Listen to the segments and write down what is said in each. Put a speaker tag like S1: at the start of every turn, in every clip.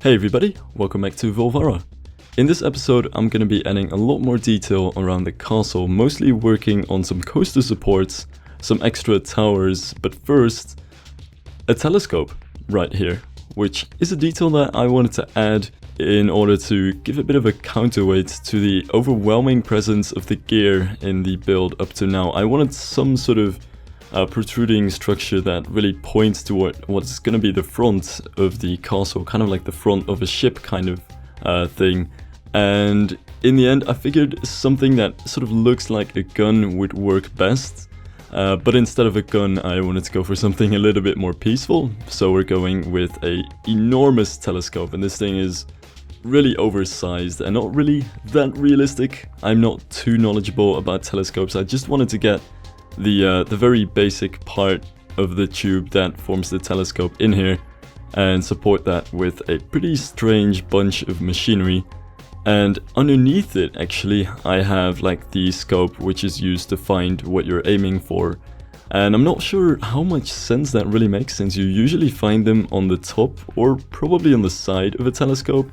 S1: Hey everybody, welcome back to Volvara. In this episode I'm going to be adding a lot more detail around the castle, mostly working on some coaster supports, some extra towers, but first, a telescope right here, which is a detail that I wanted to add in order to give a bit of a counterweight to the overwhelming presence of the gear in the build up to now. I wanted some sort of protruding structure that really points toward what's going to be the front of the castle, kind of like the front of a ship kind of thing. And in the end I figured something that sort of looks like a gun would work best, but instead of a gun I wanted to go for something a little bit more peaceful, so we're going with a enormous telescope, and this thing is really oversized and not really that realistic. I'm not too knowledgeable about telescopes. I just wanted to get the very basic part of the tube that forms the telescope in here and support that with a pretty strange bunch of machinery. And underneath it actually I have like the scope, which is used to find what you're aiming for, and I'm not sure how much sense that really makes, since you usually find them on the top or probably on the side of a telescope.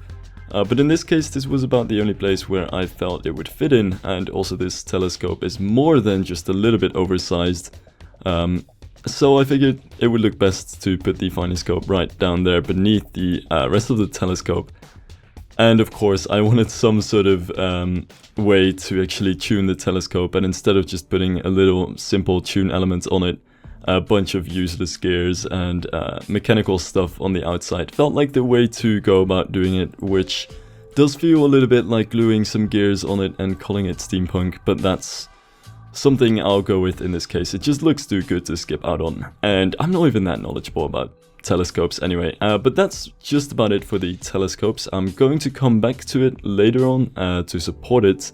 S1: But in this case this was about the only place where I felt it would fit in, and also this telescope is more than just a little bit oversized. So I figured it would look best to put the finding scope right down there beneath the rest of the telescope. And of course I wanted some sort of way to actually tune the telescope, and instead of just putting a little simple tune element on it, a bunch of useless gears and mechanical stuff on the outside felt like the way to go about doing it, which does feel a little bit like gluing some gears on it and calling it steampunk, but that's something I'll go with in this case. It just looks too good to skip out on, and I'm not even that knowledgeable about telescopes anyway. But that's just about it for the telescopes. I'm going to come back to it later on to support it,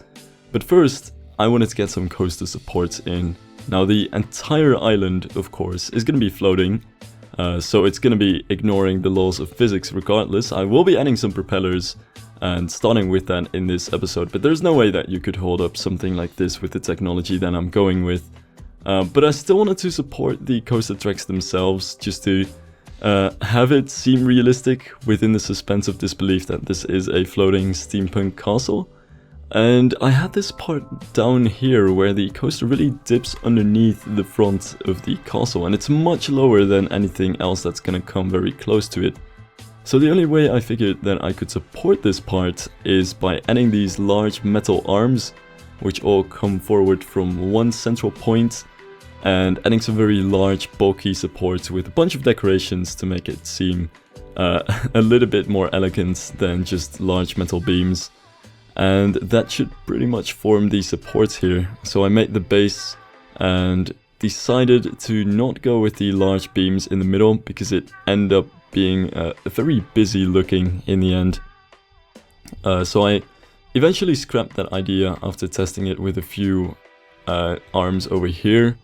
S1: but first I wanted to get some coaster supports in. Now the entire island, of course, is going to be floating, so it's going to be ignoring the laws of physics regardless. I will be adding some propellers and starting with that in this episode, but there's no way that you could hold up something like this with the technology that I'm going with. But I still wanted to support the coaster tracks themselves, just to have it seem realistic within the suspense of disbelief that this is a floating steampunk castle. And I had this part down here where the coaster really dips underneath the front of the castle, and it's much lower than anything else that's gonna come very close to it. So the only way I figured that I could support this part is by adding these large metal arms, which all come forward from one central point, and adding some very large bulky supports with a bunch of decorations to make it seem a little bit more elegant than just large metal beams. And that should pretty much form the supports here. So I made the base and decided to not go with the large beams in the middle, because it ended up being very busy looking in the end. So I eventually scrapped that idea after testing it with a few arms over here,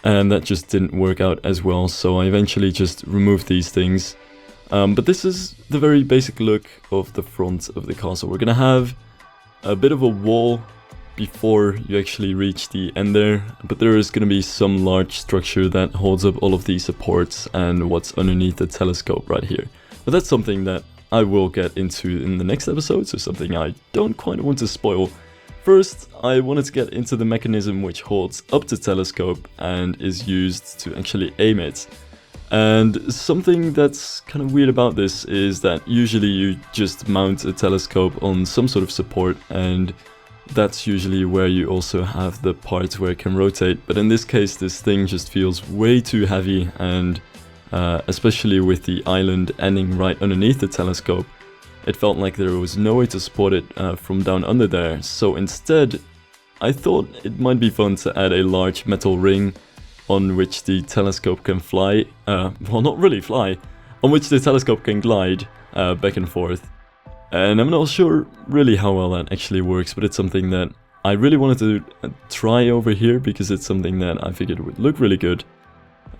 S1: and that just didn't work out as well, so I eventually just removed these things. But this is the very basic look of the front of the castle. We're gonna have a bit of a wall before you actually reach the end there, but there is gonna be some large structure that holds up all of these supports and what's underneath the telescope right here. But that's something that I will get into in the next episode, so something I don't quite want to spoil. First, I wanted to get into the mechanism which holds up the telescope and is used to actually aim it. And something that's kind of weird about this is that usually you just mount a telescope on some sort of support, and that's usually where you also have the parts where it can rotate. But in this case this thing just feels way too heavy, and especially with the island ending right underneath the telescope, it felt like there was no way to support it from down under there. So instead I thought it might be fun to add a large metal ring on which the telescope can fly, well, not really fly, on which the telescope can glide back and forth. And I'm not sure really how well that actually works, but it's something that I really wanted to try over here, because it's something that I figured would look really good.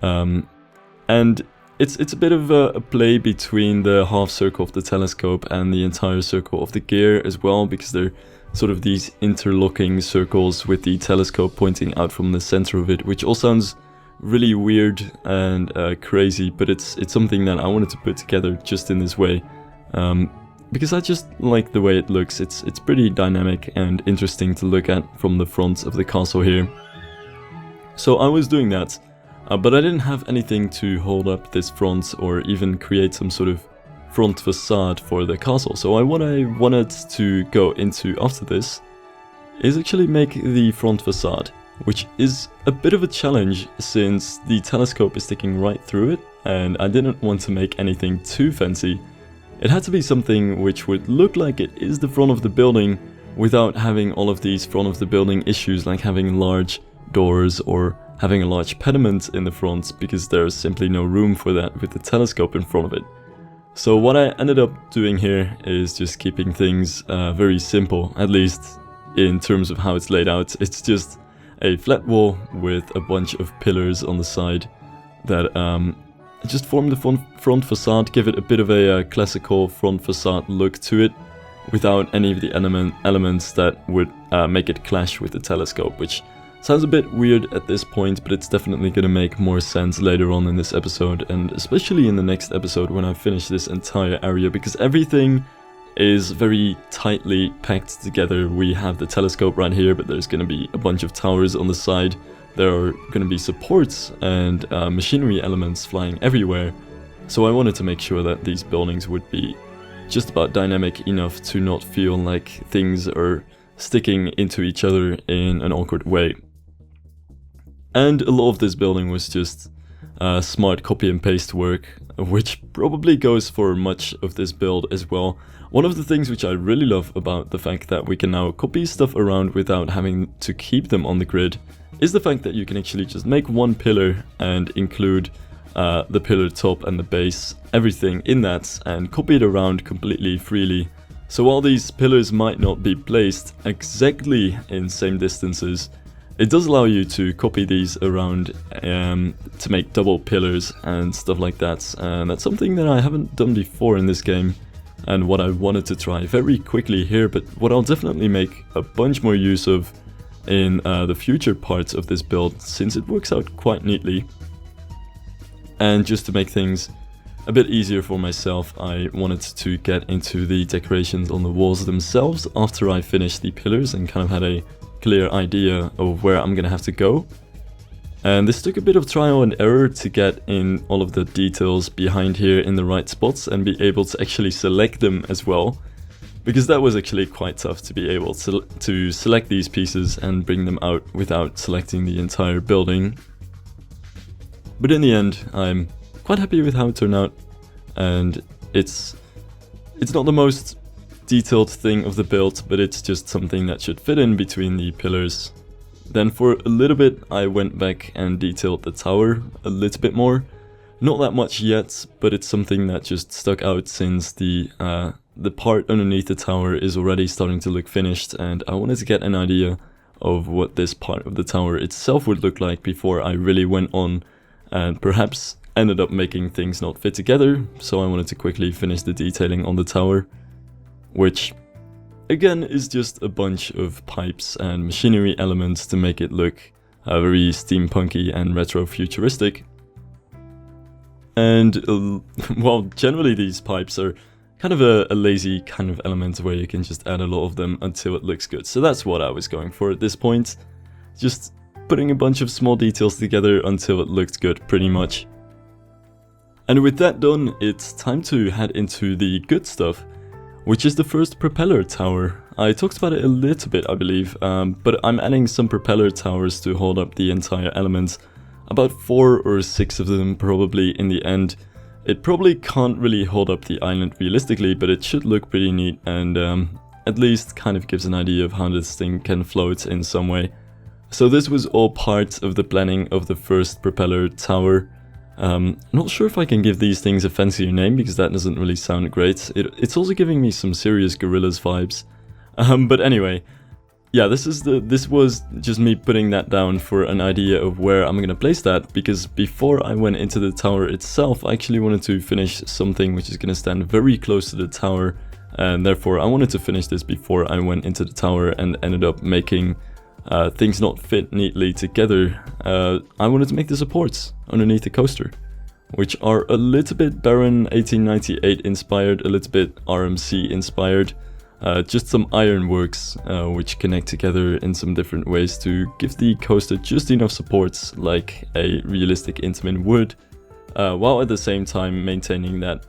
S1: And it's a bit of a play between the half circle of the telescope and the entire circle of the gear as well, because they're sort of these interlocking circles with the telescope pointing out from the center of it, which all sounds really weird and crazy, but it's something that I wanted to put together just in this way. because I just like the way it looks. It's pretty dynamic and interesting to look at from the front of the castle here. So I was doing that, but I didn't have anything to hold up this front or even create some sort of front facade for the castle. So what I wanted to go into after this is actually make the front facade, which is a bit of a challenge since the telescope is sticking right through it, and I didn't want to make anything too fancy. It had to be something which would look like it is the front of the building without having all of these front of the building issues like having large doors or having a large pediment in the front, because there's simply no room for that with the telescope in front of it. So what I ended up doing here is just keeping things very simple, at least in terms of how it's laid out. It's just a flat wall with a bunch of pillars on the side that just form the front facade, give it a bit of a classical front facade look to it, without any of the elements that would make it clash with the telescope, which sounds a bit weird at this point, but it's definitely going to make more sense later on in this episode, and especially in the next episode when I finish this entire area, because everything is very tightly packed together. We have the telescope right here, but there's going to be a bunch of towers on the side. There are going to be supports and machinery elements flying everywhere. So I wanted to make sure that these buildings would be just about dynamic enough to not feel like things are sticking into each other in an awkward way. And a lot of this building was just smart copy and paste work, which probably goes for much of this build as well. One of the things which I really love about the fact that we can now copy stuff around without having to keep them on the grid is the fact that you can actually just make one pillar and include the pillar top and the base, everything in that, and copy it around completely freely. So while these pillars might not be placed exactly in same distances, it does allow you to copy these around to make double pillars and stuff like that. And that's something that I haven't done before in this game, and what I wanted to try very quickly here, but what I'll definitely make a bunch more use of in the future parts of this build, since it works out quite neatly. And just to make things a bit easier for myself, I wanted to get into the decorations on the walls themselves after I finished the pillars and kind of had a clear idea of where I'm gonna have to go. And this took a bit of trial and error to get in all of the details behind here in the right spots and be able to actually select them as well, because that was actually quite tough to be able to select these pieces and bring them out without selecting the entire building. But in the end, I'm quite happy with how it turned out, and it's not the most detailed thing of the build, but it's just something that should fit in between the pillars. Then for a little bit I went back and detailed the tower a little bit more. Not that much yet, but it's something that just stuck out since the part underneath the tower is already starting to look finished, and I wanted to get an idea of what this part of the tower itself would look like before I really went on and perhaps ended up making things not fit together. So I wanted to quickly finish the detailing on the tower, which again is just a bunch of pipes and machinery elements to make it look very steampunky and retro-futuristic. And well, generally these pipes are kind of a lazy kind of element where you can just add a lot of them until it looks good. So that's what I was going for at this point, just putting a bunch of small details together until it looked good pretty much. And with that done, it's time to head into the good stuff, which is the first propeller tower. I talked about it a little bit, I believe, but I'm adding some propeller towers to hold up the entire element. About 4 or 6 of them probably in the end. It probably can't really hold up the island realistically, but it should look pretty neat, and at least kind of gives an idea of how this thing can float in some way. So this was all part of the planning of the first propeller tower. Not sure if I can give these things a fancier name, because that doesn't really sound great. It's also giving me some serious Gorillaz vibes. But anyway, yeah, this was just me putting that down for an idea of where I'm gonna place that, because before I went into the tower itself, I actually wanted to finish something which is gonna stand very close to the tower, and therefore I wanted to finish this before I went into the tower and ended up making things not fit neatly together. I wanted to make the supports underneath the coaster, which are a little bit Baron 1898 inspired, a little bit RMC inspired. Just some ironworks which connect together in some different ways to give the coaster just enough supports like a realistic Intamin would, while at the same time maintaining that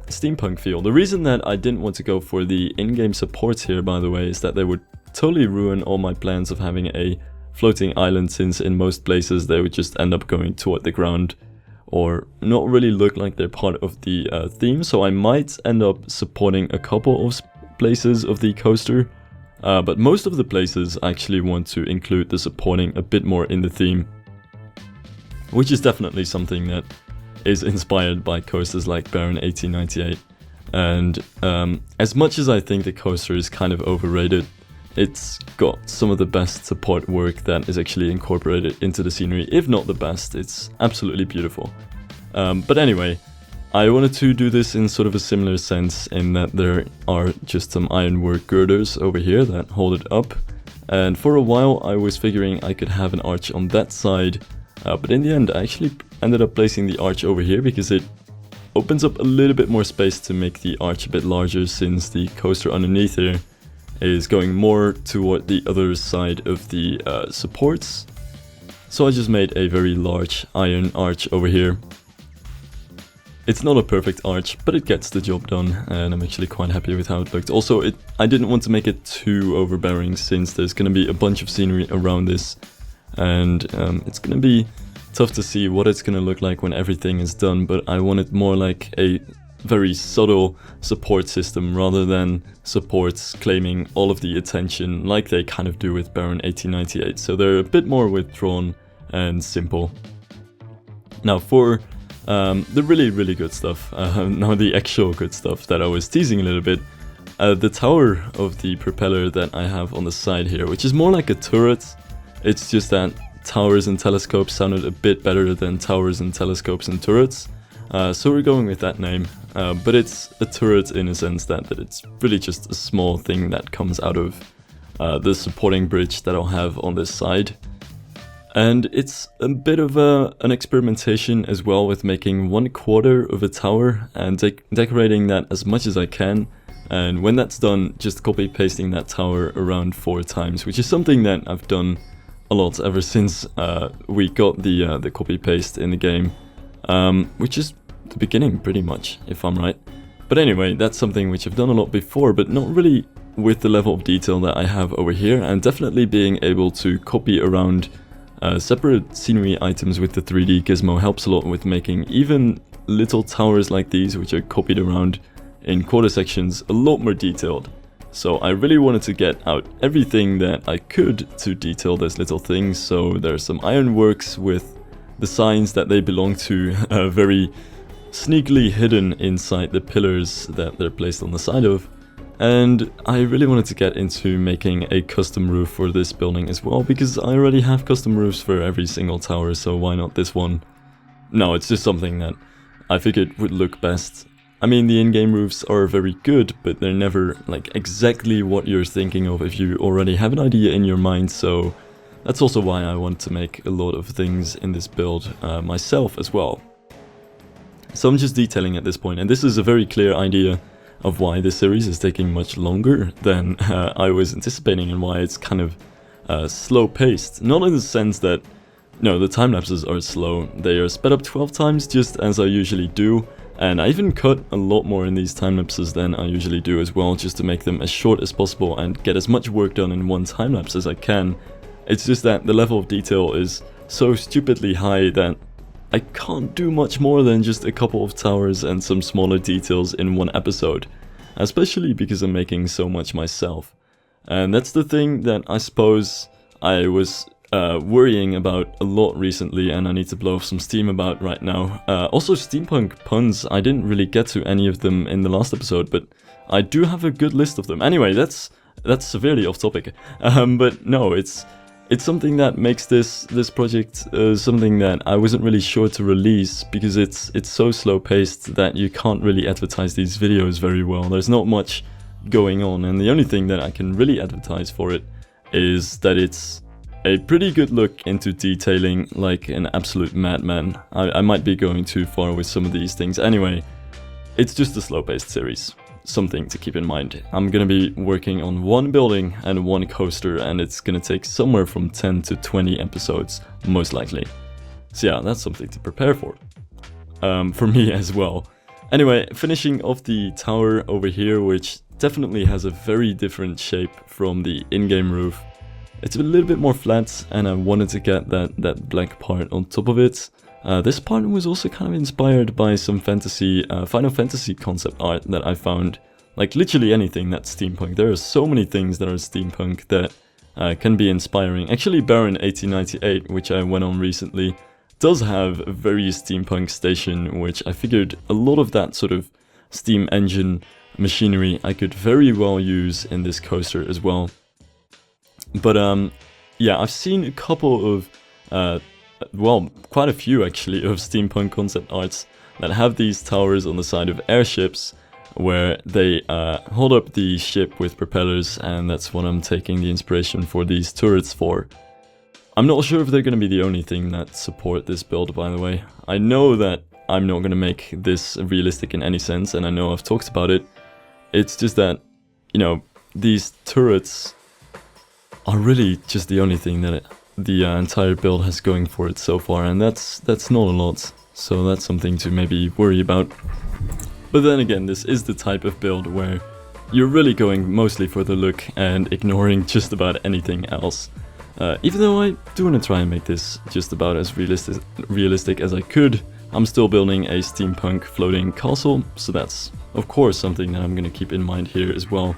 S1: steampunk feel. The reason that I didn't want to go for the in-game supports here, by the way, is that they would totally ruin all my plans of having a floating island, since in most places they would just end up going toward the ground or not really look like they're part of the theme. So I might end up supporting a couple of places of the coaster, but most of the places I actually want to include the supporting a bit more in the theme, which is definitely something that is inspired by coasters like Baron 1898. And as much as I think the coaster is kind of overrated, it's got some of the best support work that is actually incorporated into the scenery, if not the best. It's absolutely beautiful. But anyway, I wanted to do this in sort of a similar sense, in that there are just some ironwork girders over here that hold it up. And for a while I was figuring I could have an arch on that side, but in the end I actually ended up placing the arch over here because it opens up a little bit more space to make the arch a bit larger, since the coaster underneath here is going more toward the other side of the supports. So I just made a very large iron arch over here. It's not a perfect arch, but it gets the job done, and I'm actually quite happy with how it looked. Also, I didn't want to make it too overbearing, since there's going to be a bunch of scenery around this, and it's going to be tough to see what it's going to look like when everything is done, but I want it more like a very subtle support system, rather than supports claiming all of the attention like they kind of do with Baron 1898. So they're a bit more withdrawn and simple. Now for the really good stuff, now the actual good stuff that I was teasing a little bit, the tower of the propeller that I have on the side here, which is more like a turret. It's just that towers and telescopes sounded a bit better than towers and telescopes and turrets, so we're going with that name. But it's a turret in a sense that it's really just a small thing that comes out of the supporting bridge that I'll have on this side. And it's a bit of an experimentation as well, with making 1/4 of a tower and decorating that as much as I can. And when that's done, just copy pasting that tower around 4 times, which is something that I've done a lot ever since we got the copy paste in the game, which is the beginning pretty much, if I'm right. But anyway, that's something which I've done a lot before, but not really with the level of detail that I have over here, and definitely being able to copy around separate scenery items with the 3D gizmo helps a lot with making even little towers like these, which are copied around in quarter sections, a lot more detailed. So I really wanted to get out everything that I could to detail those little things. So there's some ironworks with the signs that they belong to, very sneakily hidden inside the pillars that they're placed on the side of. And I really wanted to get into making a custom roof for this building as well, because I already have custom roofs for every single tower, so why not this one? No, it's just something that I figured would look best. I mean, the in-game roofs are very good, but they're never like exactly what you're thinking of if you already have an idea in your mind, so that's also why I want to make a lot of things in this build myself as well. So I'm just detailing at this point, and this is a very clear idea of why this series is taking much longer than I was anticipating, and why it's kind of slow-paced. Not in the sense that, no, the time-lapses are slow. They are sped up 12 times, just as I usually do, and I even cut a lot more in these time-lapses than I usually do as well, just to make them as short as possible and get as much work done in one time-lapse as I can. It's just that the level of detail is so stupidly high that I can't do much more than just a couple of towers and some smaller details in one episode, especially because I'm making so much myself. And that's the thing that I suppose I was worrying about a lot recently, and I need to blow off some steam about right now. Also, steampunk puns, I didn't really get to any of them in the last episode, but I do have a good list of them. Anyway, that's severely off topic. But no, it's something that makes this project something that I wasn't really sure to release, because it's so slow paced that you can't really advertise these videos very well. There's not much going on, and the only thing that I can really advertise for it is that it's a pretty good look into detailing like an absolute madman. I might be going too far with some of these things. Anyway, it's just a slow-paced series. Something to keep in mind. I'm gonna be working on one building and one coaster, and it's gonna take somewhere from 10 to 20 episodes, most likely. So yeah, that's something to prepare for me as well. Anyway, finishing off the tower over here, which definitely has a very different shape from the in-game roof. It's a little bit more flat, and I wanted to get that black part on top of it. This part was also kind of inspired by some Final Fantasy concept art that I found. Like literally anything that's steampunk. There are so many things that are steampunk that can be inspiring. Actually, Baron 1898, which I went on recently, does have a very steampunk station, which I figured a lot of that sort of steam engine machinery I could very well use in this coaster as well. But yeah, I've seen a couple of, well, quite a few actually, of steampunk concept arts that have these towers on the side of airships where they hold up the ship with propellers, and that's what I'm taking the inspiration for these turrets for. I'm not sure if they're going to be the only thing that support this build, by the way. I know that I'm not going to make this realistic in any sense, and I know I've talked about it. It's just that, you know, these turrets are really just the only thing that the entire build has going for it so far, and that's not a lot, so that's something to maybe worry about. But then again, this is the type of build where you're really going mostly for the look and ignoring just about anything else. Even though I do want to try and make this just about as realistic as I could, I'm still building a steampunk floating castle, so that's of course something that I'm going to keep in mind here as well.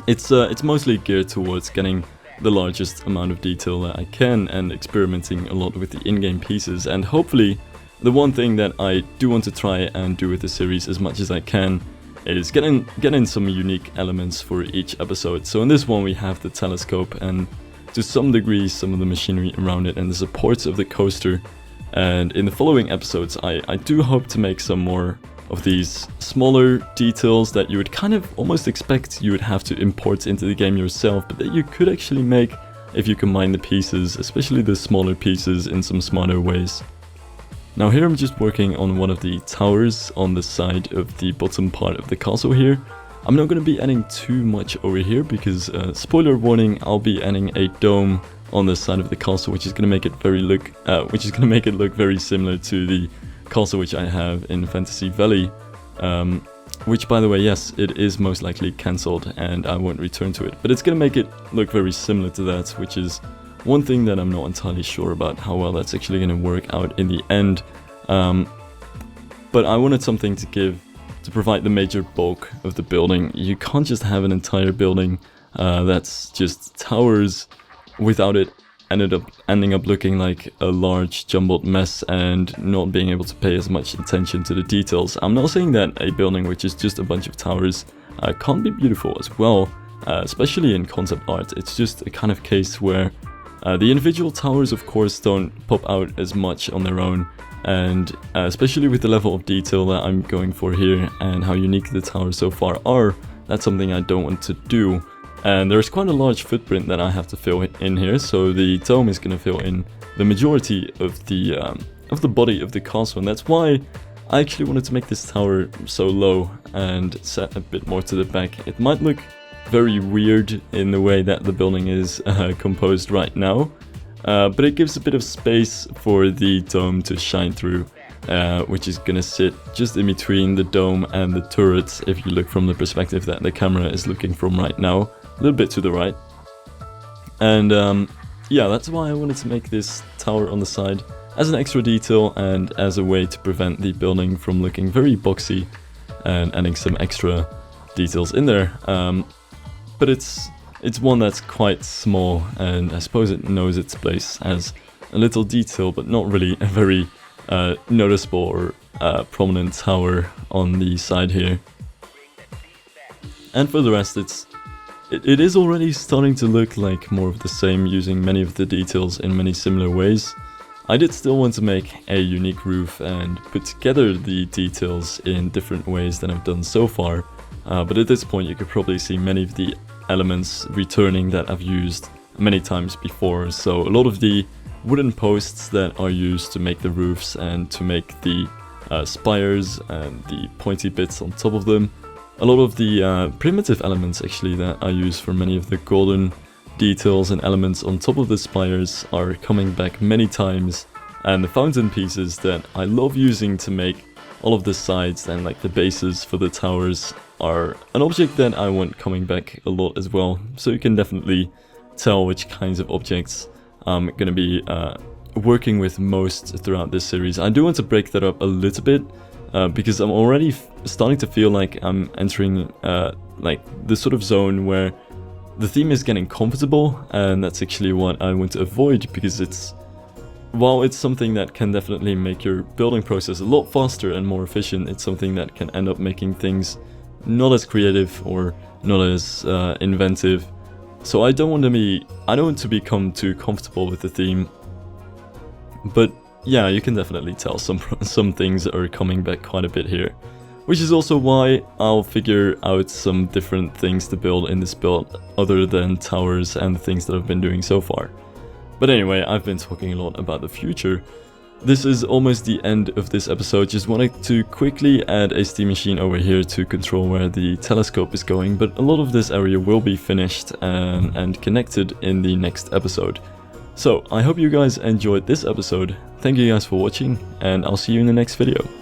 S1: It's mostly geared towards getting the largest amount of detail that I can and experimenting a lot with the in-game pieces, and hopefully the one thing that I do want to try and do with the series as much as I can is get in some unique elements for each episode. So in this one we have the telescope and to some degree some of the machinery around it and the supports of the coaster, and in the following episodes I do hope to make some more of these smaller details that you would kind of almost expect you would have to import into the game yourself, but that you could actually make if you combine the pieces, especially the smaller pieces, in some smarter ways. Now here I'm just working on one of the towers on the side of the bottom part of the castle here. I'm not going to be adding too much over here because, spoiler warning, I'll be adding a dome on the side of the castle, which is going to make it look very similar to the castle which I have in Fantasy Valley, which, by the way, yes, it is most likely cancelled and I won't return to it, but it's gonna make it look very similar to that, which is one thing that I'm not entirely sure about how well that's actually gonna work out in the end. But I wanted something to provide the major bulk of the building. You can't just have an entire building that's just towers without it ending up looking like a large jumbled mess and not being able to pay as much attention to the details. I'm not saying that a building which is just a bunch of towers can't be beautiful as well, especially in concept art. It's just a kind of case where the individual towers of course don't pop out as much on their own, and especially with the level of detail that I'm going for here and how unique the towers so far are, that's something I don't want to do. And there's quite a large footprint that I have to fill in here, so the dome is going to fill in the majority of the body of the castle, and that's why I actually wanted to make this tower so low and set a bit more to the back. It might look very weird in the way that the building is composed right now, but it gives a bit of space for the dome to shine through, which is going to sit just in between the dome and the turrets if you look from the perspective that the camera is looking from right now. A little bit to the right. And yeah, that's why I wanted to make this tower on the side as an extra detail and as a way to prevent the building from looking very boxy and adding some extra details in there. But it's one that's quite small, and I suppose it knows its place as a little detail, but not really a very noticeable or prominent tower on the side here. And for the rest, it is already starting to look like more of the same, using many of the details in many similar ways. I did still want to make a unique roof and put together the details in different ways than I've done so far, but at this point you could probably see many of the elements returning that I've used many times before. So a lot of the wooden posts that are used to make the roofs and to make the spires and the pointy bits on top of them, a lot of the primitive elements actually that I use for many of the golden details and elements on top of the spires are coming back many times, and the fountain pieces that I love using to make all of the sides and like the bases for the towers are an object that I want coming back a lot as well. So you can definitely tell which kinds of objects I'm gonna be working with most throughout this series. I do want to break that up a little bit because I'm already starting to feel like I'm entering like the sort of zone where the theme is getting comfortable, and that's actually what I want to avoid, because while it's something that can definitely make your building process a lot faster and more efficient, it's something that can end up making things not as creative or not as inventive. So I don't want to become too comfortable with the theme. But yeah, you can definitely tell some things are coming back quite a bit here. Which is also why I'll figure out some different things to build in this build other than towers and the things that I've been doing so far. But anyway, I've been talking a lot about the future. This is almost the end of this episode. Just wanted to quickly add a steam machine over here to control where the telescope is going, but a lot of this area will be finished and connected in the next episode. So I hope you guys enjoyed this episode. Thank you guys for watching, and I'll see you in the next video.